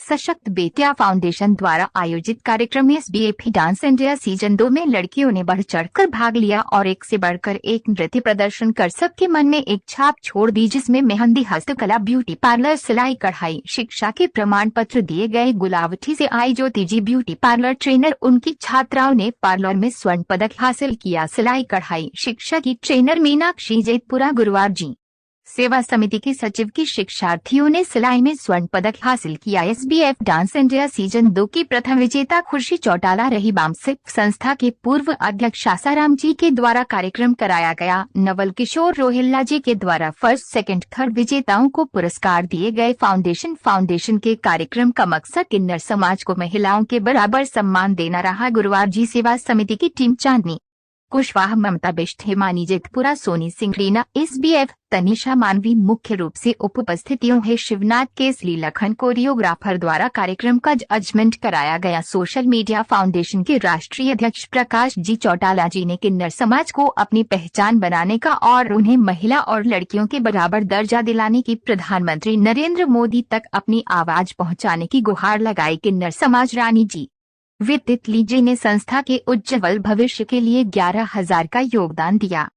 सशक्त बेटियां फाउंडेशन द्वारा आयोजित कार्यक्रम में SBF डांस इंडिया सीजन 2 में लड़कियों ने बढ़ चढ़कर भाग लिया और एक से बढ़कर एक नृत्य प्रदर्शन कर सबके मन में एक छाप छोड़ दी, जिसमें मेहंदी, हस्तकला, ब्यूटी पार्लर, सिलाई कढ़ाई, शिक्षा के प्रमाण पत्र दिए गए। गुलावटी से आई ज्योति जी ब्यूटी पार्लर ट्रेनर, उनकी छात्राओं ने पार्लर में स्वर्ण पदक हासिल किया। सिलाई कढ़ाई शिक्षा की ट्रेनर मीनाक्षी जैतपुरा गुरुवार जी सेवा समिति की सचिव की शिक्षार्थियों ने सिलाई में स्वर्ण पदक हासिल किया। SBF डांस इंडिया सीजन 2 की प्रथम विजेता खुशी चौटाला रही। बामसिक संस्था के पूर्व अध्यक्ष आसाराम जी के द्वारा कार्यक्रम कराया गया। नवल किशोर रोहिल्ला जी के द्वारा फर्स्ट, सेकंड, थर्ड विजेताओं को पुरस्कार दिए गए। फाउंडेशन के कार्यक्रम का मकसद किन्नर समाज को महिलाओं के बराबर सम्मान देना रहा। गुरुवार जी सेवा समिति की टीम चांदनी कुशवाहा, ममता बिष्ट, हिमानी जैतपुरा, सोनी सिंह, रीना, SBF, तनिषा मानवी मुख्य रूप से उपस्थितियों है। शिवनाथ केसरी लखन कोरियोग्राफर द्वारा कार्यक्रम का जजमेंट कराया गया। सोशल मीडिया फाउंडेशन के राष्ट्रीय अध्यक्ष प्रकाश जी चौटाला जी ने किन्नर समाज को अपनी पहचान बनाने का और उन्हें महिला और लड़कियों के बराबर दर्जा दिलाने की प्रधानमंत्री नरेंद्र मोदी तक अपनी आवाज पहुंचाने की गुहार लगाई। किन्नर समाज रानी जी वितितली जी ने संस्था के उज्ज्वल भविष्य के लिए 11,000 का योगदान दिया।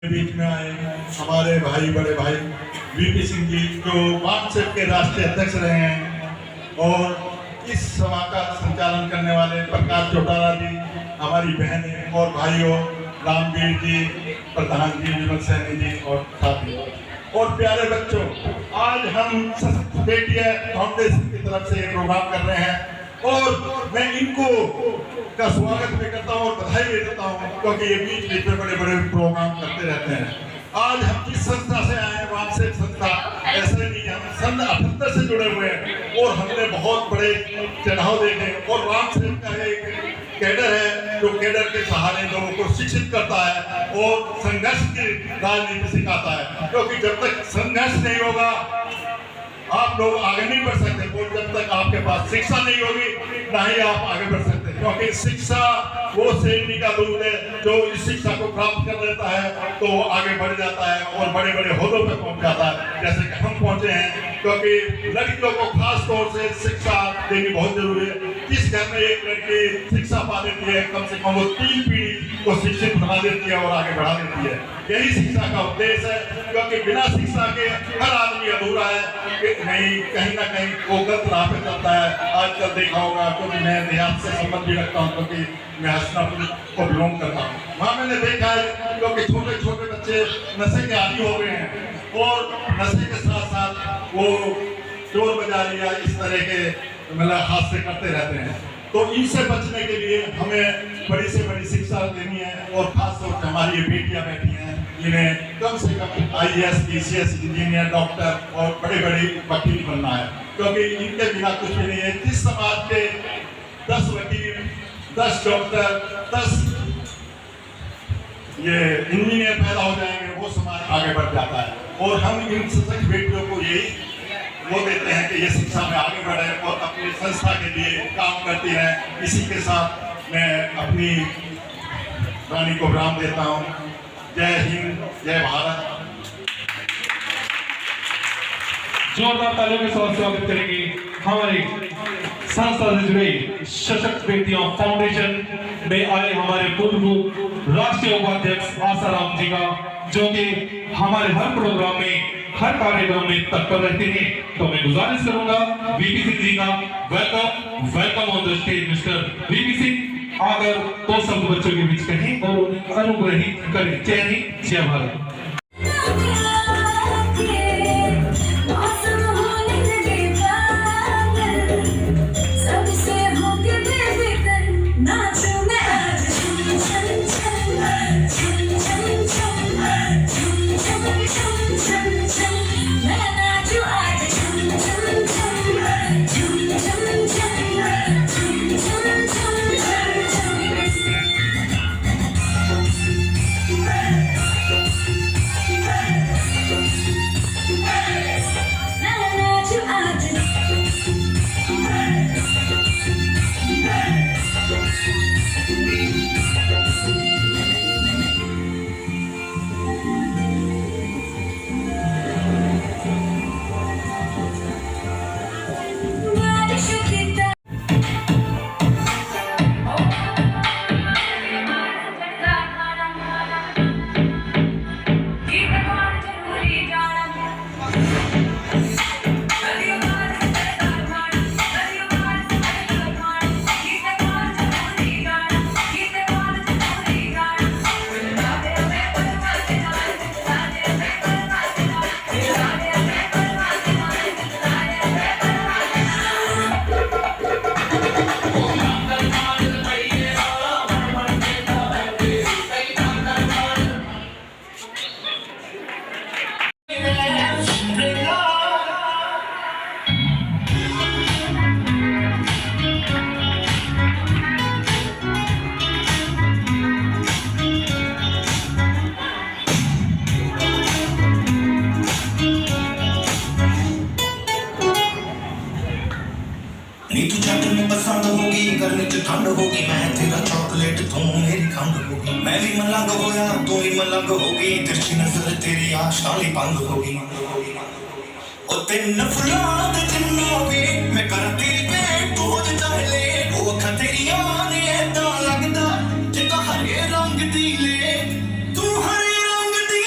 बीच में आए हमारे भाई, बड़े भाई वीपी सिंह जी, जो वामसेप के राष्ट्रीय अध्यक्ष रहे हैं, और इस सभा का संचालन करने वाले प्रकाश चौटाला जी, हमारी बहनें और भाइयों रामवीर जी, प्रधान जी विमल सैनी जी, और साथियों और प्यारे बच्चों, आज हम बेटिया फाउंडेशन की तरफ से प्रोग्राम कर रहे हैं और मैं इनको का स्वागत भी करता हूँ और बधाई भी देता हूँ, क्योंकि ये बीच बीच में बड़े बड़े प्रोग्राम करते रहते हैं। आज हम जिस संस्था से आए हैं, वामसेप संस्था, ऐसे नहीं, हम सन 78 से जुड़े हुए हैं और हमने बहुत बड़े चढ़ाव देखे, और वामसेप का एक कैडर है जो कैडर के सहारे लोगों को शिक्षित करता है और संघर्ष की राजनीति सिखाता है, क्योंकि जब तक संघर्ष नहीं होगा आप लोग आगे नहीं बढ़ सकते, और जब तक आपके पास शिक्षा नहीं होगी ना ही आप आगे बढ़ सकते, क्योंकि शिक्षा वो श्रेणी का दूध है जो इस शिक्षा को प्राप्त कर लेता है तो वो आगे बढ़ जाता है और बड़े बड़े ओहदों पर पहुंच जाता है, जैसे कि हम पहुंचे हैं। क्योंकि लड़कियों को खास तौर से शिक्षा देनी बहुत जरूरी है। जिस घर में एक लड़की शिक्षा पा लेती है, कम से कम वो 3 पीढ़ी को शिक्षित बना देती है और आगे बढ़ा देती है। यही शिक्षा का उद्देश्य है, क्योंकि बिना शिक्षा के हर आदमी अधूरा है, नहीं कहीं ना कहीं वो गलत राह पे चलता है। आजकल देखा होगा, क्योंकि मैं देहात से संबंध भी रखता हूँ, क्योंकि मैं हसनापुर को बिलोंग करता हूँ, वहाँ मैंने देखा है क्योंकि छोटे छोटे बच्चे नशे के आदी हो गए हैं और नशे के साथ साथ वो चोर बाजारी या इस तरह के मतलब हादसे करते रहते हैं। तो इनसे बचने के लिए हमें बड़ी से बड़ी शिक्षा देनी है, और खास तौर पर हमारी ये बेटियां बैठी हैं, इन्हें कम से कम IAS, PCS, इंजीनियर, डॉक्टर और बड़े बड़े वकील बनना है, क्योंकि इनके बिना कुछ भी नहीं है। जिस समाज के 10 वकील, 10 डॉक्टर, 10 ये इंजीनियर पैदा हो जाएंगे, वो समाज आगे बढ़ जाता है। और हम इन सशक्त बेटियों को यही वो देते हैं कि ये शिक्षा में आगे बढ़े और अपनी संस्था के लिए काम करती है। इसी के साथ मैं अपनी रानी को विराम देता हूँ। जय हिंद, जय भारत। जोरदार तालियों के साथ स्वागत करेंगे हमारे संस्था से जुड़े सशक्त बेटियां फाउंडेशन में आए हमारे पूर्व राष्ट्रीय उपाध्यक्ष आसाराम जी का, जो कि हमारे हर प्रोग्राम में, हर कार्यक्रम में तत्पर रहते हैं। तो मैं गुजारिश करूंगा वीपी सिंह जी का, welcome on the stage mister VP Singh, आकर तो सब बच्चों के बीच कहें और उन्हें अनुग्रहित करें। जय हिंद, जय भारत। पसंद होगी गर्मी च ठंड होगी, मैं तेरा चॉकलेट तू मेरी खंड होगी, मैं भी मलंग होया तू भी मलंग होगी, तिरछी नजर तेरी आशाली बंद होगी। ओ तेन फुलां दे जिन्ना वे मैं कर तेरी भेंट तू हो चाहे ले, ओ अखां तेरियां ने ऐदां लगदा जिद्दां हरे रंग दी ले, तू हरे रंग दी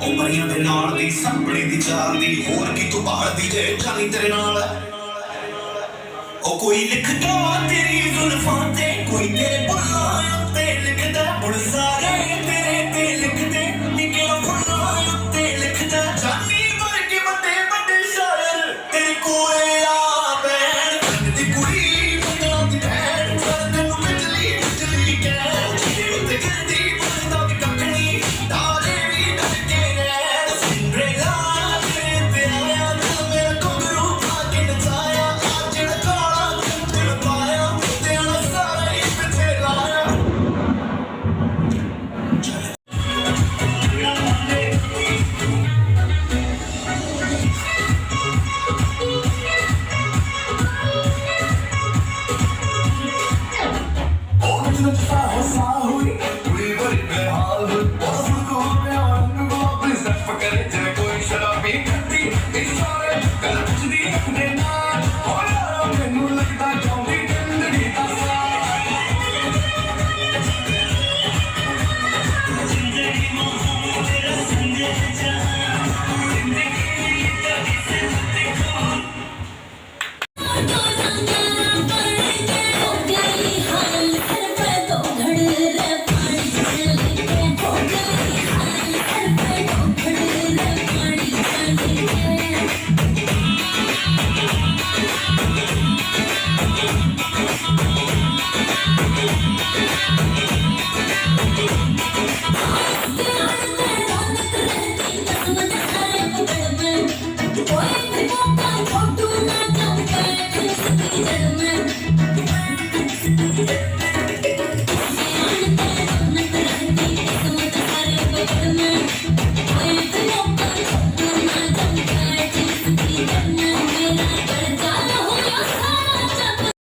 ਉਮਰੀਆਂ ਦੇ ਨਾਲ ਦੀ ਸਾਹਮਣੇ ਦੀ ਚਾਲ ਦੀ ਹੋਰ ਕੀ ਤੂੰ ਭਾਲਦੀ ਜੇ ਜਾਨੀ ਤੇਰੇ ਨਾਲ ਉਹ ਕੋਈ ਲਿਖਦਾ ਤੇਰੀ ਜ਼ੁਲਫਾਂ ਤੇ ਕੋਈ ਤੇਰੇ ਬੁੱਲਾਂ ਉੱਤੇ ਲਿਖਦਾ ਹੁਣ ਸਾਰੇ ਤੇਰੇ ਤੇ ਲਿਖਦੇ ਨਿੱਕੇ ਫੁੱਲਾਂ ਉੱਤੇ ਲਿਖਦਾ ਜਾਨੀ ਵਰਗੇ ਵੱਡੇ ਵੱਡੇ ਸ਼ਾਇਰ ਤੇਰੇ ਕੋਲੇ ਆ ਬੈਣ ਦੀ ਕੁੜੀ ਬੰਦਾ ਦੀ ਭੈਣ ਕਰ ਤੈਨੂੰ ਬਿਜਲੀ ਬਿਜਲੀ ਕਹਿ ਜਿਹਦੇ ਉੱਤੇ ਗਿਰਦੀ ਬੰਦਾ ਵੀ ਕੱਖ ਨਹੀਂ ਤਾਰੇ ਵੀ ਡਰਕੇ ਰਹਿਣ ਸਿੰਡਰੇਲਾ ਤੇਰੇ ਤੇ ਆਇਆ ਦਿਲ ਮੇਰਾ ਘੁੰਗਰੂ ਪਾ ਕੇ ਨਚਾਇਆ ਆ ਜਿਹੜਾ ਕਾਲਾ ਦਿਲ ਪਾਇਆ ਤੇ ਆਣਾ ਸਾਰਾ ਹੀ ਪਿੱਛੇ ਲਾਇਆ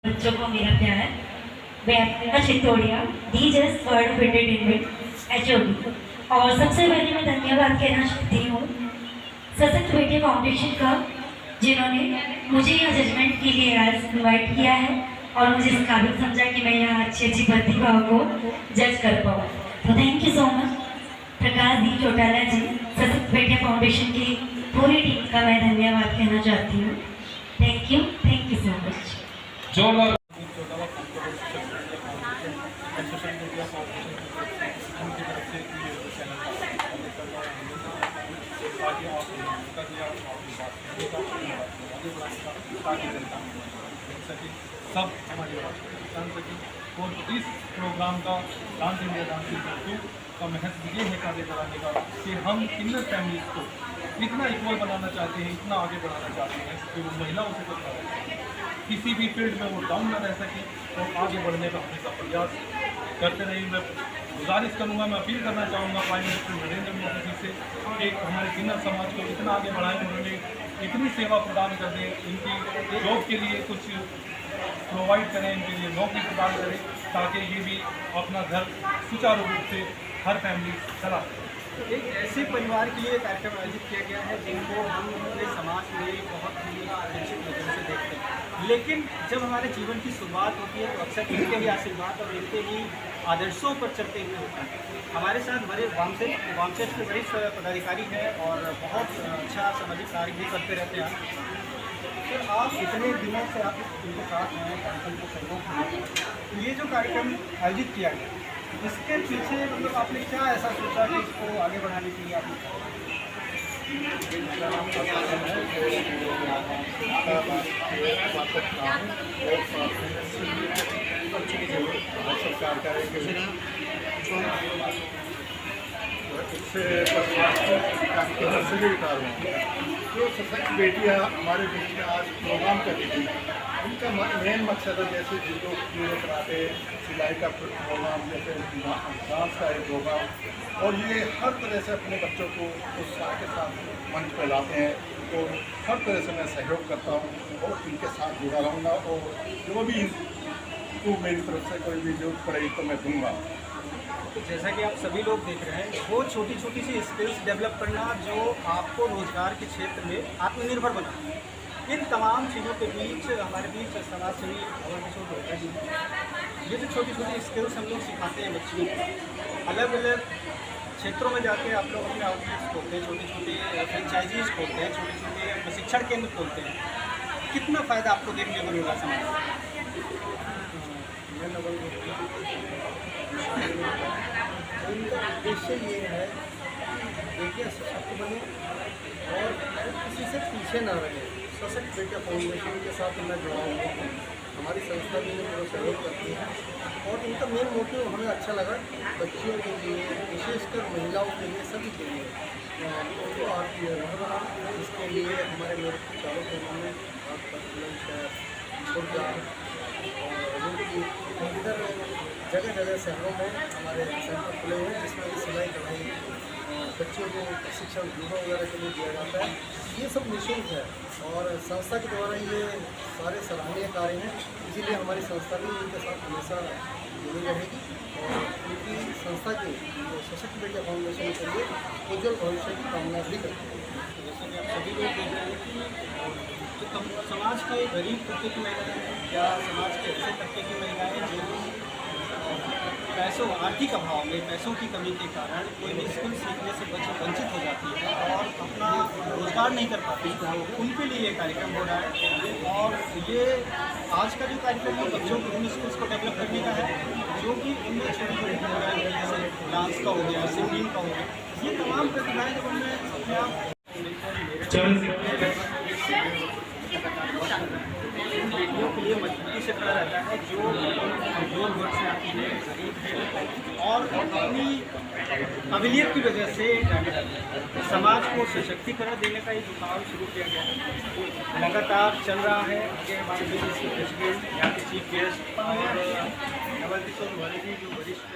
बच्चों को मेरा प्यार मैं अपना चित्तौड़िया डीजस वर्ल्ड ऑफ एंटरटेनमेंट एचओडी और सबसे पहले मैं धन्यवाद कहना चाहती हूँ सशक्त बेटी फाउंडेशन का जिन्होंने मुझे यहाँ जजमेंट के लिए आज इन्वाइट किया है और मुझे इस काबिल समझा कि मैं यहाँ अच्छी अच्छी प्रतिभाओं को जज कर पाऊँ। तो थैंक यू सो मच प्रकाश दी चौटाला जी, सशक्त बेटिया फाउंडेशन की पूरी टीम का मैं धन्यवाद कहना चाहती हूँ। Thank you so much. जोरदार सब हमारी बात जान सकें और इस प्रोग्राम का डांस इंडिया डांस का महत्व ये है आगे बढ़ाने का कि हम किन्नर फैमिलीज को इतना इक्वल बनाना चाहते हैं, इतना आगे बढ़ाना चाहते हैं कि वो महिलाओं से कुछ किसी भी फील्ड में वो डाउन न रह सके और आगे बढ़ने का हमेशा प्रयास करते रहे। मैं गुजारिश करूँगा, मैं अपील करना चाहूँगा प्राइम मिनिस्टर नरेंद्र मोदी जी से कि हमारे किन्नर समाज को इतना आगे बढ़ाएं, उन्होंने इतनी सेवा प्रदान कर दें, इनकी जॉब के लिए कुछ प्रोवाइड करें, इनके लिए नौकरी प्रदान करें ताकि ये भी अपना घर सुचारू रूप से हर फैमिली चला। एक ऐसे परिवार के लिए कार्यक्रम आयोजित किया गया है जिनको हम अपने समाज में बहुत ही अपेक्षित नजर से देखते हैं, लेकिन जब हमारे जीवन की शुरुआत होती है तो अक्सर इनके ही आशीर्वाद और इनके ही आदर्शों पर चलते हुए होता है। हमारे साथ बड़े वामसेट के वरिष्ठ पदाधिकारी हैं और बहुत अच्छा सामाजिक कार्य भी करते रहते हैं। फिर आप इतने दिनों से आप इनके साथ हैं, कार्यक्रम को सहयोग करें, ये जो कार्यक्रम आयोजित किया गया इसके पीछे मतलब आपने क्या ऐसा सोचा कि इसको आगे बढ़ाने के लिए आपने सरकार का जो सशक्त बेटियाँ हमारे बीच में आज प्रोग्राम कर रही थी, उनका मेन मकसद है जैसे जूडो जूडो कराटे, सिलाई का प्रोग्राम, जैसे डांस का एक प्रोग्राम, और ये हर तरह से अपने बच्चों को उत्साह के साथ मंच पर लाते हैं। तो हर तरह से मैं सहयोग करता हूँ और इनके साथ जुड़ा रहूँगा और जो भी इनको मेरी तरफ से कोई भी जरूरत पड़ेगी तो मैं दूँगा। जैसा कि आप सभी लोग देख रहे हैं, वो छोटी छोटी सी स्किल्स डेवलप करना जो आपको रोजगार के क्षेत्र में आत्मनिर्भर बनाना, इन तमाम चीज़ों के बीच हमारे बीच समाज सेवी भवन किशोर डोगरा जी, ये जो छोटी छोटी स्किल्स हम लोग सिखाते हैं बच्चियों को, अलग अलग क्षेत्रों में जाके आप लोग अपने आउटलेट्स खोलते हैं, छोटे छोटे फ्रेंचाइजीज खोलते हैं, छोटे छोटे प्रशिक्षण केंद्र खोलते हैं, कितना फ़ायदा आपको देखने को मिला समाज में? इनका उद्देश्य ये है बेटियाँ सशक्त बने और किसी से पीछे ना रहे। सशक्त बेटिया फाउंडेशन के साथ मैं जुड़ा हुआ हूँ, हमारी संस्था भी पूरा सहयोग करती है और इनका मेन मोटिव हमें अच्छा लगा, बच्चियों के लिए, विशेषकर महिलाओं के लिए, सभी के लिए उनको आत्मनिर्भर बनाना। इसके लिए हमारे मेरे चारों कोनों में खुर्जा और इधर जगह जगह शहरों में हमारे सेंटर खुले हुए हैं, जिसमें कि सिलाई कढ़ाई बच्चों को प्रशिक्षण जुड़ों वगैरह के लिए दिया जाता है। ये सब निःशुल्क है और संस्था के द्वारा ये सारे सराहनीय कार्य हैं, इसीलिए हमारी संस्था भी इनके साथ हमेशा जुड़ी रहेगी और उनकी संस्था की जो सशक्त बेटिया फाउंडेशन के लिए उज्जवल भविष्य की कामना भी करती है। जैसे कि आप सभी लोग देख रहे हैं कि तो समाज के गरीब तबके की महिलाएं या समाज के ऐसे तबके की महिलाएं जो पैसों आर्थिक अभाव में पैसों की कमी के कारण कोई भी स्किल सीखने से वंचित हो जाती है और अपना रोजगार नहीं कर पाती, उनके लिए ये कार्यक्रम हो रहा है। और ये आज का जो कार्यक्रम है बच्चों को उन स्किल्स को डेवलप करने का है, जो कि उनमें छोटी छोटी प्रतिभाएं जैसे डांस का हो गया, सिंगिंग का हो गया, ये तमाम प्रतिभाएं जब उनमें अपने आप बेटियों के लिए मजबूती से खड़ा रहता है, जो कमजोर वर्ग से आती है, गरीब है और अपनी काबिलियत की वजह से समाज को सशक्तिकरण देने का ये जो काम शुरू किया गया है लगातार चल रहा है। आगे हमारे बीजेपी के प्रेसिडेंट यहाँ के चीफ गेस्ट और नवल किशोर वाले जी जो वरिष्ठ